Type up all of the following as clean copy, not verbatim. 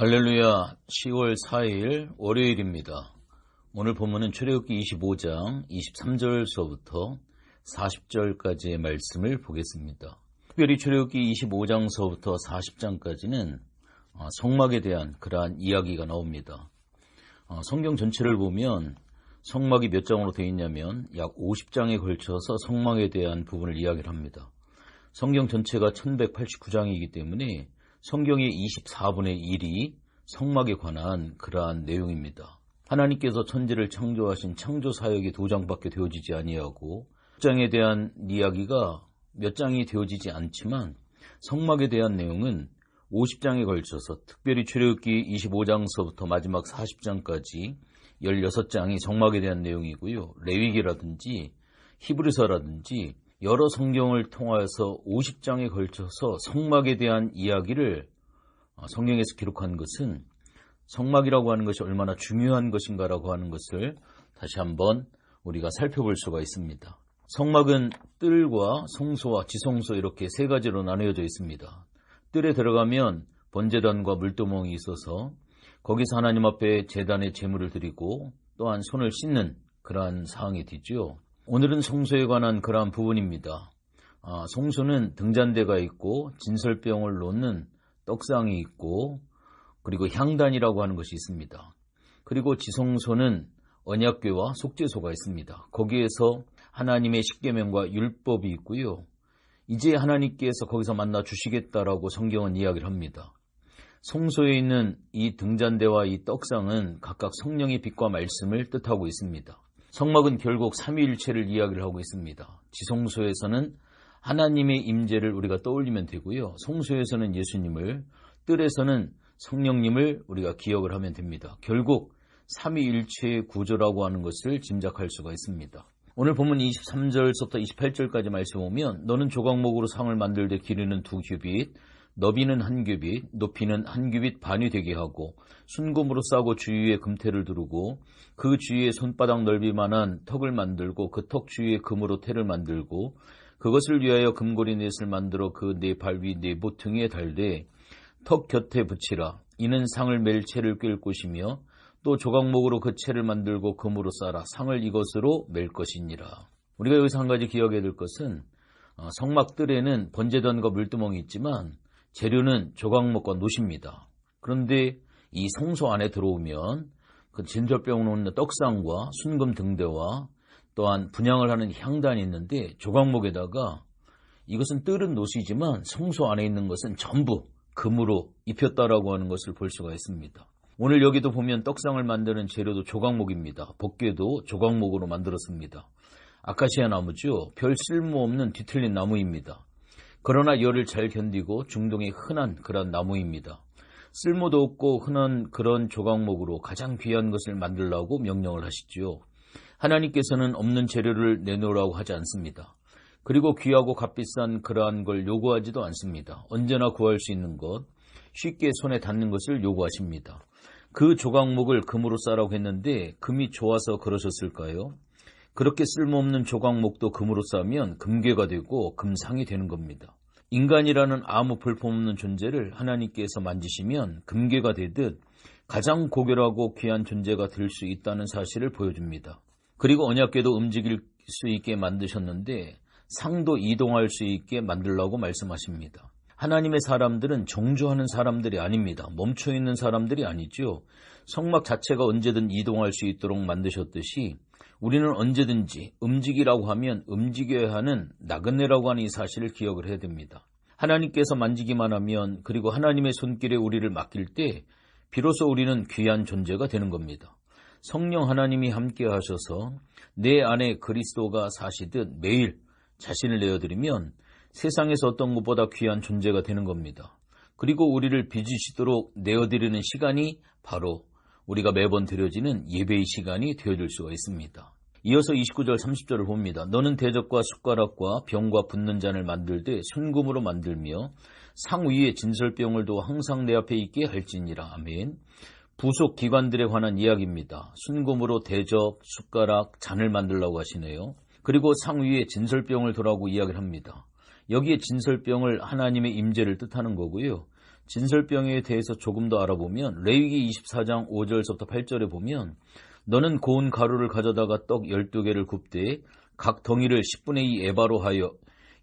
할렐루야. 10월 4일 월요일입니다. 오늘 본문은 출애굽기 25장 23절서부터 40절까지의 말씀을 보겠습니다. 특별히 출애굽기 25장서부터 40장까지는 성막에 대한 그러한 이야기가 나옵니다. 성경 전체를 보면 성막이 몇 장으로 되어 있냐면 약 50장에 걸쳐서 성막에 대한 부분을 이야기를 합니다. 성경 전체가 1189장이기 때문에 성경의 24분의 1이 성막에 관한 그러한 내용입니다. 하나님께서 천지를 창조하신 창조 사역이 2장밖에 되어지지 아니하고 장에 대한 이야기가 몇 장이 되어지지 않지만 성막에 대한 내용은 50장에 걸쳐서 특별히 출애굽기 25장서부터 마지막 40장까지 16장이 성막에 대한 내용이고요. 레위기라든지 히브리서라든지 여러 성경을 통하여서 50장에 걸쳐서 성막에 대한 이야기를 성경에서 기록한 것은 성막이라고 하는 것이 얼마나 중요한 것인가라고 하는 것을 다시 한번 우리가 살펴볼 수가 있습니다. 성막은 뜰과 성소와 지성소 이렇게 세 가지로 나뉘어져 있습니다. 뜰에 들어가면 번제단과 물두멍이 있어서 거기서 하나님 앞에 제단에 제물을 드리고 또한 손을 씻는 그러한 사항이 되죠. 오늘은 성소에 관한 그러한 부분입니다. 성소는 등잔대가 있고 진설병을 놓는 떡상이 있고 그리고 향단이라고 하는 것이 있습니다. 그리고 지성소는 언약궤와 속죄소가 있습니다. 거기에서 하나님의 십계명과 율법이 있고요. 이제 하나님께서 거기서 만나 주시겠다라고 성경은 이야기를 합니다. 성소에 있는 이 등잔대와 이 떡상은 각각 성령의 빛과 말씀을 뜻하고 있습니다. 성막은 결국 삼위일체를 이야기를 하고 있습니다. 지성소에서는 하나님의 임재를 우리가 떠올리면 되고요. 성소에서는 예수님을, 뜰에서는 성령님을 우리가 기억을 하면 됩니다. 결국 삼위일체의 구조라고 하는 것을 짐작할 수가 있습니다. 오늘 본문 23절부터 28절까지 말씀 보면 너는 조각목으로 상을 만들되 길이는 2규빗, 너비는 1규빗, 높이는 1규빗 반이 되게 하고 순금으로 싸고 주위에 금태를 두르고 그 주위에 손바닥 넓이만한 턱을 만들고 그 턱 주위에 금으로 태를 만들고 그것을 위하여 금고리 넷을 만들어 그 네 발 위 네 모퉁이에 달되 턱 곁에 붙이라. 이는 상을 맬 채를 꿰을 것이며 또 조각목으로 그 채를 만들고 금으로 싸라. 상을 이것으로 맬 것이니라. 우리가 여기서 한 가지 기억해야 될 것은 성막 뜰에는 번제단과 물두멍이 있지만 재료는 조각목과 놋입니다. 그런데 이 성소 안에 들어오면 그 진설병을 놓는 떡상과 순금 등대와 또한 분향을 하는 향단이 있는데 조각목에다가 이것은 뜰은 놋이지만 성소 안에 있는 것은 전부 금으로 입혔다라고 하는 것을 볼 수가 있습니다. 오늘 여기도 보면 떡상을 만드는 재료도 조각목입니다. 덮개도 조각목으로 만들었습니다. 아카시아 나무죠. 별 쓸모없는 뒤틀린 나무입니다. 그러나 열을 잘 견디고 중동에 흔한 그런 나무입니다. 쓸모도 없고 흔한 그런 조각목으로 가장 귀한 것을 만들라고 명령을 하시죠. 하나님께서는 없는 재료를 내놓으라고 하지 않습니다. 그리고 귀하고 값비싼 그러한 걸 요구하지도 않습니다. 언제나 구할 수 있는 것, 쉽게 손에 닿는 것을 요구하십니다. 그 조각목을 금으로 싸라고 했는데 금이 좋아서 그러셨을까요? 그렇게 쓸모없는 조각목도 금으로 싸면 금괴가 되고 금상이 되는 겁니다. 인간이라는 아무 볼품없는 존재를 하나님께서 만지시면 금괴가 되듯 가장 고결하고 귀한 존재가 될 수 있다는 사실을 보여줍니다. 그리고 언약궤도 움직일 수 있게 만드셨는데 상도 이동할 수 있게 만들라고 말씀하십니다. 하나님의 사람들은 정주하는 사람들이 아닙니다. 멈춰있는 사람들이 아니죠. 성막 자체가 언제든 이동할 수 있도록 만드셨듯이 우리는 언제든지 움직이라고 하면 움직여야 하는 나그네라고 하는 이 사실을 기억을 해야 됩니다. 하나님께서 만지기만 하면 그리고 하나님의 손길에 우리를 맡길 때 비로소 우리는 귀한 존재가 되는 겁니다. 성령 하나님이 함께 하셔서 내 안에 그리스도가 사시듯 매일 자신을 내어드리면 세상에서 어떤 것보다 귀한 존재가 되는 겁니다. 그리고 우리를 빚으시도록 내어드리는 시간이 바로 우리가 매번 드려지는 예배의 시간이 되어줄 수가 있습니다. 이어서 29절 30절을 봅니다. 너는 대접과 숟가락과 병과 붓는 잔을 만들되 순금으로 만들며 상 위에 진설병을 두어 항상 내 앞에 있게 할지니라. 아멘. 부속 기관들에 관한 이야기입니다. 순금으로 대접, 숟가락, 잔을 만들라고 하시네요. 그리고 상 위에 진설병을 두라고 이야기를 합니다. 여기에 진설병을 하나님의 임재를 뜻하는 거고요. 진설병에 대해서 조금 더 알아보면 레위기 24장 5절부터 8절에 보면 너는 고운 가루를 가져다가 떡 12개를 굽되 각 덩이를 10분의 2 에바로 하여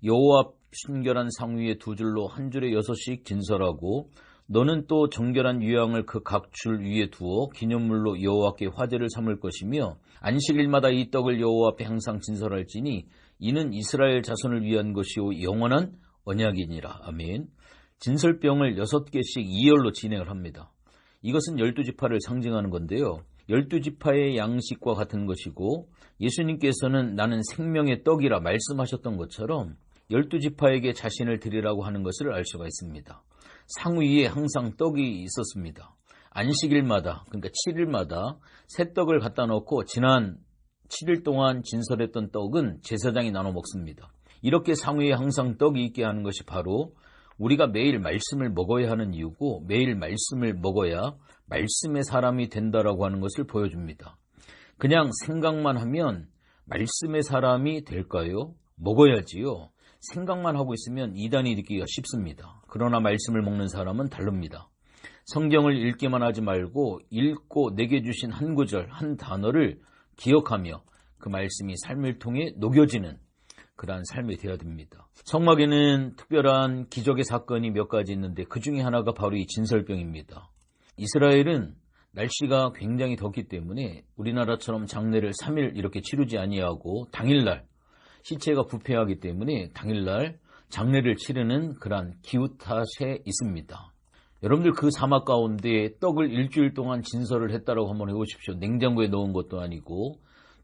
여호와 앞 순결한 상 위에 두 줄로 한 줄에 6씩 진설하고 너는 또 정결한 유향을 그 각 줄 위에 두어 기념물로 여호와께 화제를 삼을 것이며 안식일마다 이 떡을 여호와 앞에 항상 진설할지니 이는 이스라엘 자손을 위한 것이요 영원한 언약이니라. 아멘. 진설병을 6개씩 2열로 진행을 합니다. 이것은 12지파를 상징하는 건데요. 12지파의 양식과 같은 것이고 예수님께서는 나는 생명의 떡이라 말씀하셨던 것처럼 12지파에게 자신을 드리라고 하는 것을 알 수가 있습니다. 상 위에 항상 떡이 있었습니다. 안식일마다, 그러니까 7일마다 새 떡을 갖다 놓고 지난 7일 동안 진설했던 떡은 제사장이 나눠 먹습니다. 이렇게 상 위에 항상 떡이 있게 하는 것이 바로 우리가 매일 말씀을 먹어야 하는 이유고 매일 말씀을 먹어야 말씀의 사람이 된다라고 하는 것을 보여줍니다. 그냥 생각만 하면 말씀의 사람이 될까요? 먹어야지요. 생각만 하고 있으면 이단이 되기가 쉽습니다. 그러나 말씀을 먹는 사람은 다릅니다. 성경을 읽기만 하지 말고 읽고 내게 주신 한 구절, 한 단어를 기억하며 그 말씀이 삶을 통해 녹여지는 그러한 삶이 되어야 됩니다. 성막에는 특별한 기적의 사건이 몇 가지 있는데 그 중에 하나가 바로 이 진설병입니다. 이스라엘은 날씨가 굉장히 덥기 때문에 우리나라처럼 장례를 3일 이렇게 치르지 아니하고 당일날 시체가 부패하기 때문에 당일날 장례를 치르는 그러한 기후탓에 있습니다. 여러분들 그 사막 가운데 떡을 일주일 동안 진설을 했다라고 한번 해보십시오. 냉장고에 넣은 것도 아니고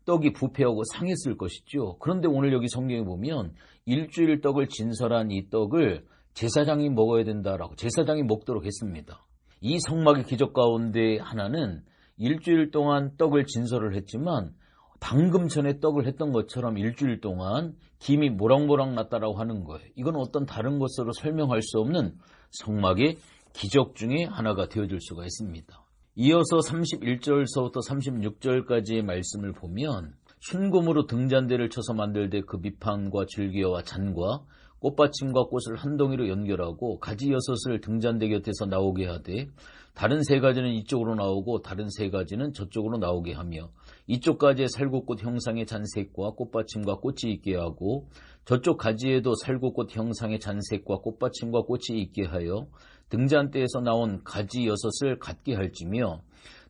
떡이 부패하고 상했을 것이죠. 그런데 오늘 여기 성경에 보면 일주일 떡을 진설한 이 떡을 제사장이 먹어야 된다라고 제사장이 먹도록 했습니다. 이 성막의 기적 가운데 하나는 일주일 동안 떡을 진설을 했지만 방금 전에 떡을 했던 것처럼 일주일 동안 김이 모락모락 났다라고 하는 거예요. 이건 어떤 다른 것으로 설명할 수 없는 성막의 기적 중에 하나가 되어줄 수가 있습니다. 이어서 31절서부터 36절까지의 말씀을 보면 순금으로 등잔대를 쳐서 만들되 그 밑판과 줄기와 잔과 꽃받침과 꽃을 한 덩이로 연결하고 가지 6을 등잔대 곁에서 나오게 하되 다른 3가지는 이쪽으로 나오고 다른 3가지는 저쪽으로 나오게 하며 이쪽 가지에 살구꽃 형상의 잔색과 꽃받침과 꽃이 있게 하고 저쪽 가지에도 살구꽃 형상의 잔색과 꽃받침과 꽃이 있게 하여 등잔대에서 나온 가지 6을 같게 할지며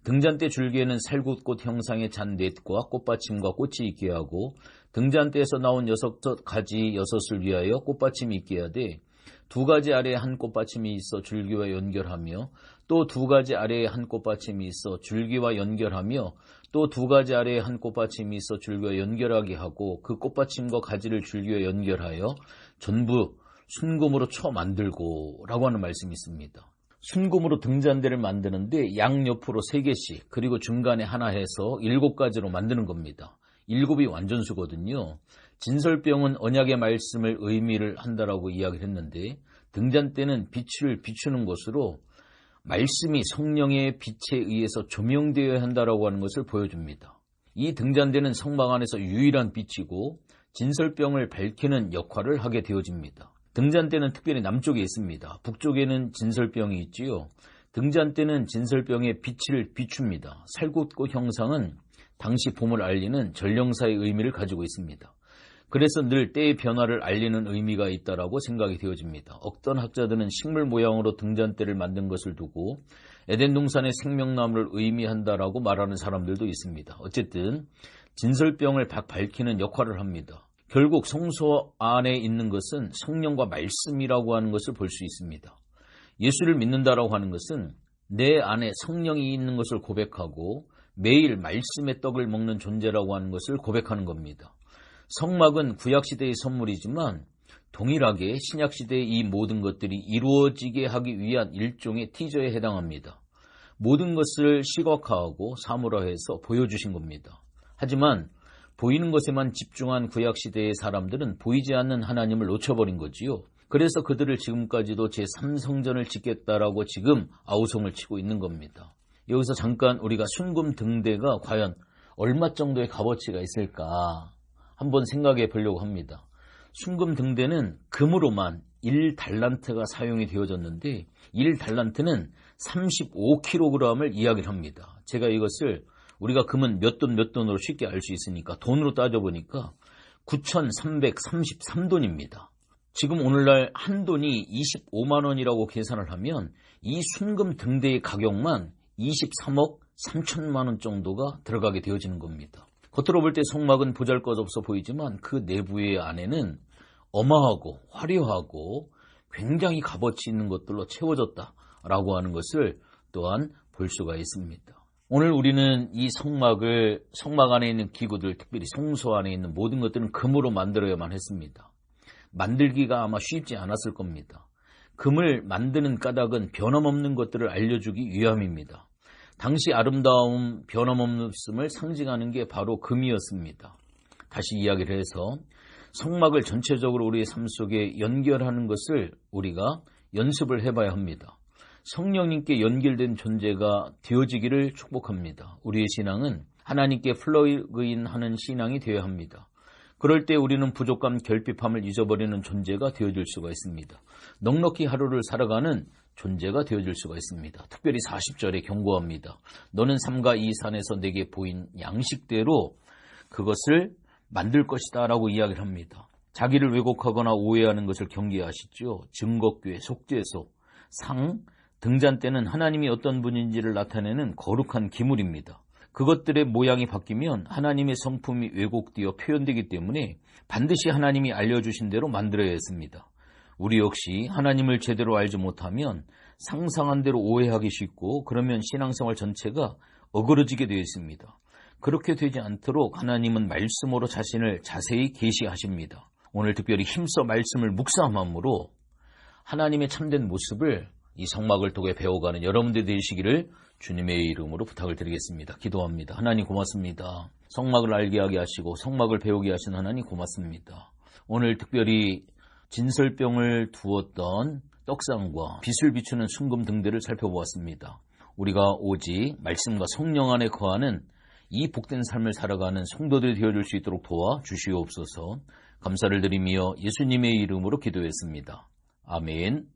등잔대 줄기에는 살구꽃 형상의 잔넷과 꽃받침과 꽃이 있게 하고 등잔대에서 나온 6가지 6을 위하여 꽃받침이 있게 하되 2가지 아래에 한 꽃받침이 있어 줄기와 연결하며 또 2가지 아래에 한 꽃받침이 있어 줄기와 연결하며 또 2가지 아래에 한 꽃받침이 있어 줄기와 연결하게 하고 그 꽃받침과 가지를 줄기와 연결하여 전부 순금으로 쳐 만들고 라고 하는 말씀이 있습니다. 순금으로 등잔대를 만드는데 양옆으로 3개씩 그리고 중간에 하나 해서 7가지로 만드는 겁니다. 7이 완전수거든요. 진설병은 언약의 말씀을 의미를 한다라고 이야기를 했는데 등잔대는 빛을 비추는 것으로 말씀이 성령의 빛에 의해서 조명되어야 한다라고 하는 것을 보여줍니다. 이 등잔대는 성막 안에서 유일한 빛이고 진설병을 밝히는 역할을 하게 되어집니다. 등잔대는 특별히 남쪽에 있습니다. 북쪽에는 진설병이 있지요. 등잔대는 진설병의 빛을 비춥니다. 살구꽃 형상은 당시 봄을 알리는 전령사의 의미를 가지고 있습니다. 그래서 늘 때의 변화를 알리는 의미가 있다라고 생각이 되어집니다. 어떤 학자들은 식물 모양으로 등잔대를 만든 것을 두고 에덴 동산의 생명나무를 의미한다라고 말하는 사람들도 있습니다. 어쨌든 진설병을 밝히는 역할을 합니다. 결국 성소 안에 있는 것은 성령과 말씀이라고 하는 것을 볼 수 있습니다. 예수를 믿는다라고 하는 것은 내 안에 성령이 있는 것을 고백하고 매일 말씀의 떡을 먹는 존재라고 하는 것을 고백하는 겁니다. 성막은 구약시대의 선물이지만 동일하게 신약시대의 이 모든 것들이 이루어지게 하기 위한 일종의 티저에 해당합니다. 모든 것을 시각화하고 사물화해서 보여주신 겁니다. 하지만 보이는 것에만 집중한 구약시대의 사람들은 보이지 않는 하나님을 놓쳐버린 거지요. 그래서 그들을 지금까지도 제3성전을 짓겠다라고 지금 아우성을 치고 있는 겁니다. 여기서 잠깐 우리가 순금 등대가 과연 얼마 정도의 값어치가 있을까 한번 생각해 보려고 합니다. 순금 등대는 금으로만 1달란트가 사용이 되어졌는데 1달란트는 35kg을 이야기를 합니다. 제가 이것을 우리가 금은 몇 돈으로 쉽게 알 수 있으니까 돈으로 따져보니까 9,333돈입니다. 지금 오늘날 한 돈이 25만 원이라고 계산을 하면 이 순금 등대의 가격만 23억 3천만 원 정도가 들어가게 되어지는 겁니다. 겉으로 볼 때 성막은 보잘것없어 보이지만 그 내부의 안에는 어마하고 화려하고 굉장히 값어치 있는 것들로 채워졌다라고 하는 것을 또한 볼 수가 있습니다. 오늘 우리는 이 성막 안에 있는 기구들, 특별히 성소 안에 있는 모든 것들은 금으로 만들어야만 했습니다. 만들기가 아마 쉽지 않았을 겁니다. 금을 만드는 까닭은 변함없는 것들을 알려주기 위함입니다. 당시 아름다움, 변함없음을 상징하는 게 바로 금이었습니다. 다시 이야기를 해서 성막을 전체적으로 우리의 삶 속에 연결하는 것을 우리가 연습을 해봐야 합니다. 성령님께 연결된 존재가 되어지기를 축복합니다. 우리의 신앙은 하나님께 플러그인하는 신앙이 되어야 합니다. 그럴 때 우리는 부족함, 결핍함을 잊어버리는 존재가 되어질 수가 있습니다. 넉넉히 하루를 살아가는 존재가 되어질 수가 있습니다. 특별히 40절에 경고합니다. 너는 삼가 이 산에서 내게 보인 양식대로 그것을 만들 것이다 라고 이야기를 합니다. 자기를 왜곡하거나 오해하는 것을 경계하시죠. 증거교회, 속죄소, 상, 등잔 때는 하나님이 어떤 분인지를 나타내는 거룩한 기물입니다. 그것들의 모양이 바뀌면 하나님의 성품이 왜곡되어 표현되기 때문에 반드시 하나님이 알려주신 대로 만들어야 했습니다. 우리 역시 하나님을 제대로 알지 못하면 상상한 대로 오해하기 쉽고 그러면 신앙생활 전체가 어그러지게 되어 있습니다. 그렇게 되지 않도록 하나님은 말씀으로 자신을 자세히 계시하십니다. 오늘 특별히 힘써 말씀을 묵상함으로 하나님의 참된 모습을 이 성막을 통해 배워가는 여러분들 되시기를 주님의 이름으로 부탁을 드리겠습니다. 기도합니다. 하나님 고맙습니다. 성막을 알게 하게 하시고 성막을 배우게 하신 하나님 고맙습니다. 오늘 특별히 진설병을 두었던 떡상과 빛을 비추는 순금 등대를 살펴보았습니다. 우리가 오직 말씀과 성령 안에 거하는 이 복된 삶을 살아가는 성도들이 되어줄 수 있도록 도와주시옵소서. 감사를 드리며 예수님의 이름으로 기도했습니다. 아멘.